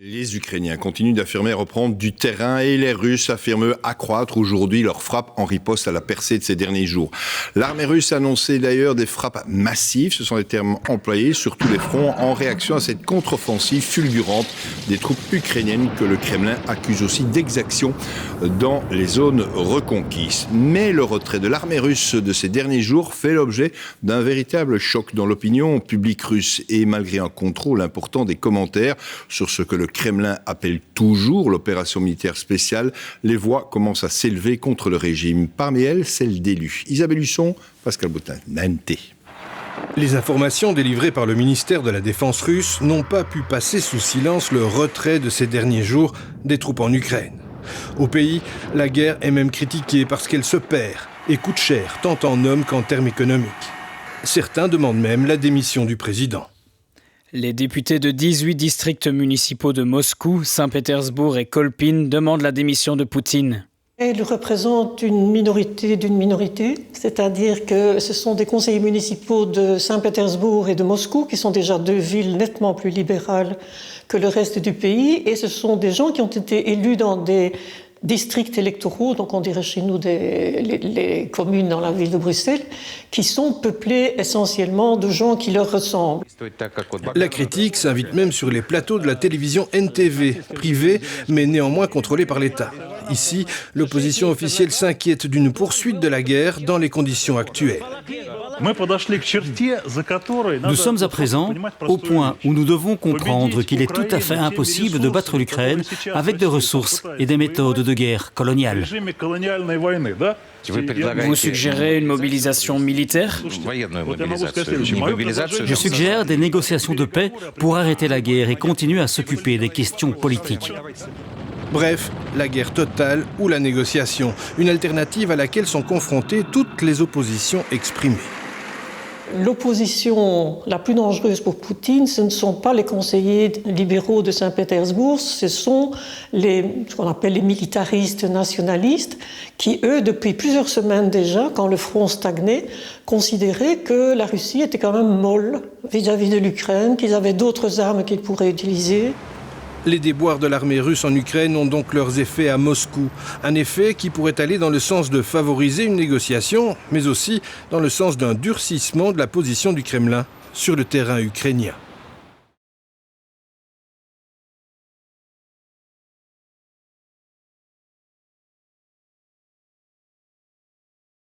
Les Ukrainiens continuent d'affirmer reprendre du terrain et les Russes affirment accroître aujourd'hui leurs frappes en riposte à la percée de ces derniers jours. L'armée russe a annoncé d'ailleurs des frappes massives, ce sont les termes employés sur tous les fronts en réaction à cette contre-offensive fulgurante des troupes ukrainiennes que le Kremlin accuse aussi d'exaction dans les zones reconquises. Mais le retrait de l'armée russe de ces derniers jours fait l'objet d'un véritable choc dans l'opinion publique russe et malgré un contrôle important des commentaires sur ce que le Kremlin appelle toujours l'opération militaire spéciale, les voix commencent à s'élever contre le régime. Parmi elles, celle d'élus. Isabelle Husson, Pascal Boutin, NT. Les informations délivrées par le ministère de la Défense russe n'ont pas pu passer sous silence le retrait de ces derniers jours des troupes en Ukraine. Au pays, la guerre est même critiquée parce qu'elle se perd et coûte cher, tant en hommes qu'en termes économiques. Certains demandent même la démission du président. Les députés de 18 districts municipaux de Moscou, Saint-Pétersbourg et Kolpin demandent la démission de Poutine. Elle représente une minorité d'une minorité, c'est-à-dire que ce sont des conseillers municipaux de Saint-Pétersbourg et de Moscou, qui sont déjà deux villes nettement plus libérales que le reste du pays, et ce sont des gens qui ont été élus dans des districts électoraux, donc on dirait chez nous les communes dans la ville de Bruxelles, qui sont peuplées essentiellement de gens qui leur ressemblent. La critique s'invite même sur les plateaux de la télévision NTV, privée mais néanmoins contrôlée par l'État. Ici, l'opposition officielle s'inquiète d'une poursuite de la guerre dans les conditions actuelles. Nous sommes à présent au point où nous devons comprendre qu'il est tout à fait impossible de battre l'Ukraine avec des ressources et des méthodes de guerre coloniales. Vous suggérez une mobilisation militaire ? Je suggère des négociations de paix pour arrêter la guerre et continuer à s'occuper des questions politiques. Bref, la guerre totale ou la négociation, une alternative à laquelle sont confrontées toutes les oppositions exprimées. L'opposition la plus dangereuse pour Poutine, ce ne sont pas les conseillers libéraux de Saint-Pétersbourg, ce sont ce qu'on appelle les militaristes nationalistes, qui, eux, depuis plusieurs semaines déjà, quand le front stagnait, considéraient que la Russie était quand même molle vis-à-vis de l'Ukraine, qu'ils avaient d'autres armes qu'ils pourraient utiliser. Les déboires de l'armée russe en Ukraine ont donc leurs effets à Moscou. Un effet qui pourrait aller dans le sens de favoriser une négociation, mais aussi dans le sens d'un durcissement de la position du Kremlin sur le terrain ukrainien.